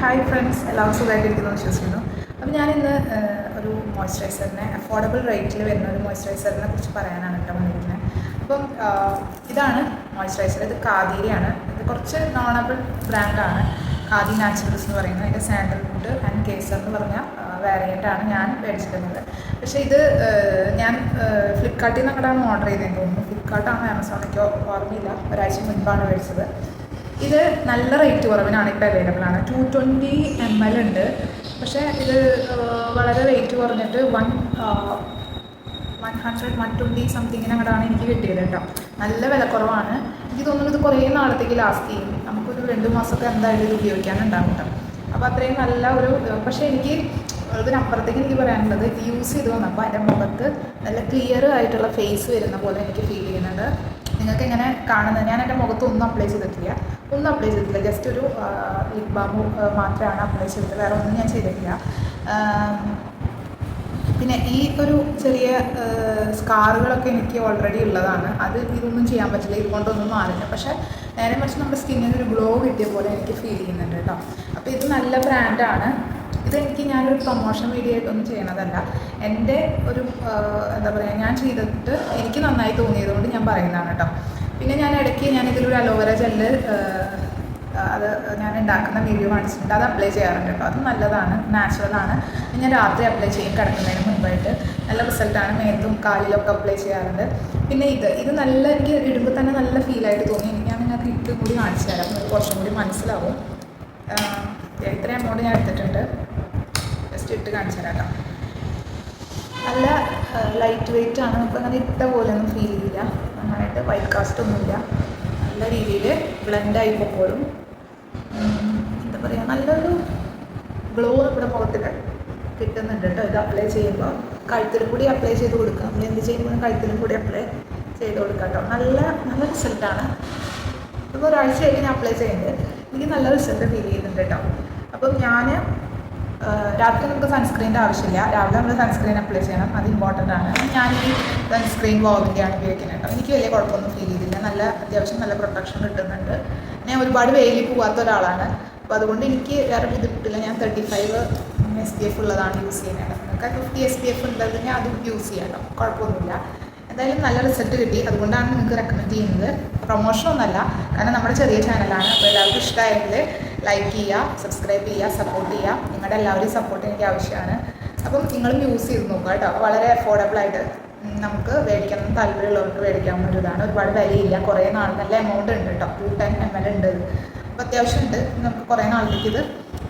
Hi friends, എല്ലാവരും സുഖമായിട്ടിരിക്കുന്നു വിശ്വസിക്കുന്നു. അപ്പം ഞാനിന്ന് ഒരു മോയ്സ്ചറൈസറിനെ അഫോർഡബിൾ റേറ്റിൽ വരുന്ന ഒരു മോയ്സ്ചറൈസറിനെ കുറിച്ച് പറയാനാണ് കേട്ടോ വന്നിരിക്കുന്നത്. അപ്പം ഇതാണ് മോയ്സ്ചറൈസർ. ഇത് ഖാദിയുടെയാണ്. ഇത് കുറച്ച് നോണബിൾ ബ്രാൻഡാണ്. ഖാദി നാച്ചുറൽസ് എന്ന് പറയുന്നത്. അതിൻ്റെ സാൻഡൽവുഡ് ആൻഡ് കേസർ എന്ന് പറഞ്ഞ വേരിയൻ്റാണ് ഞാൻ മേടിച്ചിട്ടുള്ളത്. പക്ഷേ ഇത് ഞാൻ ഫ്ലിപ്കാർട്ടിൽ നിന്ന് അങ്ങോട്ടാണ് ഓർഡർ ചെയ്തതെന്ന് തോന്നുന്നു. ഫ്ലിപ്കാർട്ടാണ്, ആമസോണൊക്കെ ഓർമ്മയില്ല. ഒരാഴ്ച മുൻപാണ് മേടിച്ചത്. ഇത് നല്ല റേറ്റ് കുറവിനാണ് ഇപ്പോൾ അവൈലബിൾ ആണ്. 220 ml ഉണ്ട്. പക്ഷേ ഇത് വളരെ റേറ്റ് കുറഞ്ഞിട്ട് 120 സംതിങ്ങിന് അങ്ങോട്ടാണ് എനിക്ക് കിട്ടിയത് കേട്ടോ. നല്ല വില കുറവാണ്. എനിക്ക് തോന്നുന്നു ഇത് കുറേ നാളത്തേക്ക് ലാസ്റ്റ് ചെയ്യും. നമുക്കൊരു 2 മാസമൊക്കെ എന്തായാലും ഇത് ഉപയോഗിക്കാനുണ്ടാകും കേട്ടോ. അപ്പോൾ അത്രയും നല്ല ഒരു പക്ഷേ എനിക്ക് ഇതിനപ്പുറത്തേക്ക് എനിക്ക് പറയാനുള്ളത്, ഇത് യൂസ് ചെയ്ത് വന്നപ്പോൾ എൻ്റെ മുഖത്ത് നല്ല ക്ലിയർ ആയിട്ടുള്ള ഫേസ് വരുന്ന പോലെ എനിക്ക് ഫീൽ ചെയ്യുന്നുണ്ട്. നിങ്ങൾക്ക് എങ്ങനെ കാണുന്നത്, ഞാൻ എൻ്റെ മുഖത്ത് ഒന്നും അപ്ലൈ ചെയ്തിട്ടില്ല. ജസ്റ്റ് ഒരു ലിപ് ബാം മാത്രമാണ് അപ്ലൈ ചെയ്തത്. വേറെ ഒന്നും ഞാൻ ചെയ്തിട്ടില്ല. പിന്നെ ഈ ഒരു ചെറിയ സ്കാറുകളൊക്കെ എനിക്ക് ഓൾറെഡി ഉള്ളതാണ്. ഇതൊന്നും ചെയ്യാൻ പറ്റില്ല, ഇതുകൊണ്ടൊന്നും മാറില്ല. പക്ഷേ നേരെ മറിച്ച് നമ്മുടെ സ്കിന്നിന് ഒരു ഗ്ലോ കിട്ടിയ പോലെ എനിക്ക് ഫീൽ ചെയ്യുന്നുണ്ട് കേട്ടോ. അപ്പോൾ ഇത് നല്ല ബ്രാൻഡാണ്. ഇതെനിക്ക് ഞാനൊരു പ്രൊമോഷൻ വീഡിയോ ആയിട്ടൊന്നും ചെയ്യണതല്ല. എൻ്റെ ഒരു എന്താ പറയുക, ഞാൻ ചെയ്തിട്ട് എനിക്ക് നന്നായി തോന്നിയതുകൊണ്ട് ഞാൻ പറയുന്നതാണ് കേട്ടോ. പിന്നെ ഞാൻ ഇടയ്ക്ക് ഇതിലൊരു അലോവേര ജെല്ല് അത് ഞാൻ ഉണ്ടാക്കുന്ന വീഡിയോ കാണിച്ചിട്ടുണ്ട്. അത് അപ്ലൈ ചെയ്യാറുണ്ട് കേട്ടോ. അത് നല്ലതാണ്, നാച്ചുറലാണ്. ഞാൻ രാത്രി അപ്ലൈ ചെയ്യും കിടക്കുന്നതിന് മുൻപായിട്ട്. നല്ല റിസൾട്ടാണ്. മേത്തും കാലിലൊക്കെ അപ്ലൈ ചെയ്യാറുണ്ട്. പിന്നെ ഇത് നല്ല, എനിക്ക് ഇടുമ്പോൾ തന്നെ നല്ല ഫീലായിട്ട് തോന്നി. ഞാൻ നിങ്ങൾക്ക് ഇട്ട് കൂടി കാണിച്ചു തരാം, നിങ്ങൾക്ക് കുറച്ചും കൂടി മനസ്സിലാവും. ഇത്ര എമൗണ്ട് ഞാൻ എടുത്തിട്ടുണ്ട്. ജസ്റ്റ് ഇട്ട് കാണിച്ചു തരാം കേട്ടോ. നല്ല ലൈറ്റ് വെയിറ്റ് ആണ്. നമുക്ക് അങ്ങനെ ഇട്ട പോലെ ഒന്നും ഫീൽ ചെയ്യില്ല. നന്നായിട്ട് വൈറ്റ് കാസ്റ്റ് ഒന്നുമില്ല. നല്ല രീതിയിൽ ബ്ലെൻഡായി പോകുമ്പോഴും എന്താ പറയുക, നല്ലൊരു ഗ്ലോ നമ്മുടെ മുഖത്തിൽ കിട്ടുന്നുണ്ട് കേട്ടോ. ഇത് അപ്ലൈ ചെയ്യുമ്പോൾ കഴുത്തിലും കൂടി അപ്ലൈ ചെയ്ത് കൊടുക്കുക. നമ്മൾ എന്ത് ചെയ്യുമ്പോഴും കഴുത്തിലും കൂടി അപ്ലൈ ചെയ്ത് കൊടുക്കാം കേട്ടോ. നല്ല റിസൾട്ടാണ്. ഇപ്പോൾ ഒരാഴ്ച കഴിഞ്ഞ് ഞാൻ അപ്ലൈ ചെയ്യുന്നത് എനിക്ക് നല്ല റിസൾട്ട് ഫീൽ ചെയ്യുന്നുണ്ട് കേട്ടോ. അപ്പം ഞാൻ രാത്രി നമുക്ക് സൺസ്ക്രീനിൻ്റെ ആവശ്യമില്ല. രാവിലെ നമ്മൾ സൺസ്ക്രീൻ അപ്ലൈ ചെയ്യണം, അത് ഇമ്പോർട്ടൻ്റ് ആണ്. ഞാൻ ഈ സൺസ്ക്രീൻ വോവിൻ്റെയാണ് ഉപയോഗിക്കുന്നത് കേട്ടോ. എനിക്ക് വലിയ കുഴപ്പമൊന്നും ഫീൽ ചെയ്തില്ല. അത്യാവശ്യം നല്ല പ്രൊട്ടക്ഷൻ കിട്ടുന്നുണ്ട്. ഞാൻ ഒരുപാട് വെയിലിൽ പോകാത്ത ഒരാളാണ്. അപ്പോൾ അതുകൊണ്ട് എനിക്ക് വേറെ ബുദ്ധിമുട്ടില്ല. ഞാൻ 35 SPF ഉള്ളതാണ് യൂസ് ചെയ്യുന്നത്. നിങ്ങൾക്ക് 50 SPF ഉണ്ടെങ്കിൽ അതും യൂസ് ചെയ്യാം കേട്ടോ, കുഴപ്പമൊന്നുമില്ല. എന്തായാലും നല്ല റിസൾട്ട് കിട്ടി. അതുകൊണ്ടാണ് നിങ്ങൾക്ക് റെക്കമെൻഡ് ചെയ്യുന്നത്. പ്രൊമോഷനൊന്നുമല്ല, കാരണം നമ്മുടെ ചെറിയ ചാനലാണ്. അപ്പോൾ എല്ലാവർക്കും ഇഷ്ടമായെങ്കിൽ ലൈക്ക് ചെയ്യുക, സബ്സ്ക്രൈബ് ചെയ്യുക, സപ്പോർട്ട് ചെയ്യുക. നിങ്ങളുടെ എല്ലാവരുടെയും സപ്പോർട്ട് എനിക്ക് ആവശ്യമാണ്. അപ്പം നിങ്ങളും യൂസ് ചെയ്ത് നോക്കുക കേട്ടോ. വളരെ അഫോർഡബിളായിട്ട് നമുക്ക് മേടിക്കണം, താല്പര്യമുള്ളവർക്ക് മേടിക്കാവുന്ന ഒരു ഇതാണ്. ഒരുപാട് വിലയില്ല. കുറേ നാൾ നല്ല എമൗണ്ട് ഉണ്ട് കേട്ടോ. 210 ml ഉണ്ട്. അപ്പോൾ അത്യാവശ്യം ഉണ്ട്. നമുക്ക് കുറേ നാളിലേക്ക് ഇത്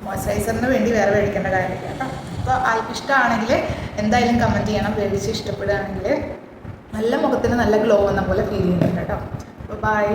മോയ്സ്ചറൈസറിന് വേണ്ടി വേറെ മേടിക്കേണ്ട കാര്യമില്ല കേട്ടോ. അപ്പോൾ ആൾക്ക് ഇഷ്ടമാണെങ്കിൽ എന്തായാലും കമൻറ്റ് ചെയ്യണം. മേടിച്ച് ഇഷ്ടപ്പെടുകയാണെങ്കിൽ. നല്ല മുഖത്തിന് നല്ല ഗ്ലോ വന്ന പോലെ ഫീൽ ചെയ്യുന്നുണ്ട് കേട്ടോ. അപ്പോൾ ബൈ.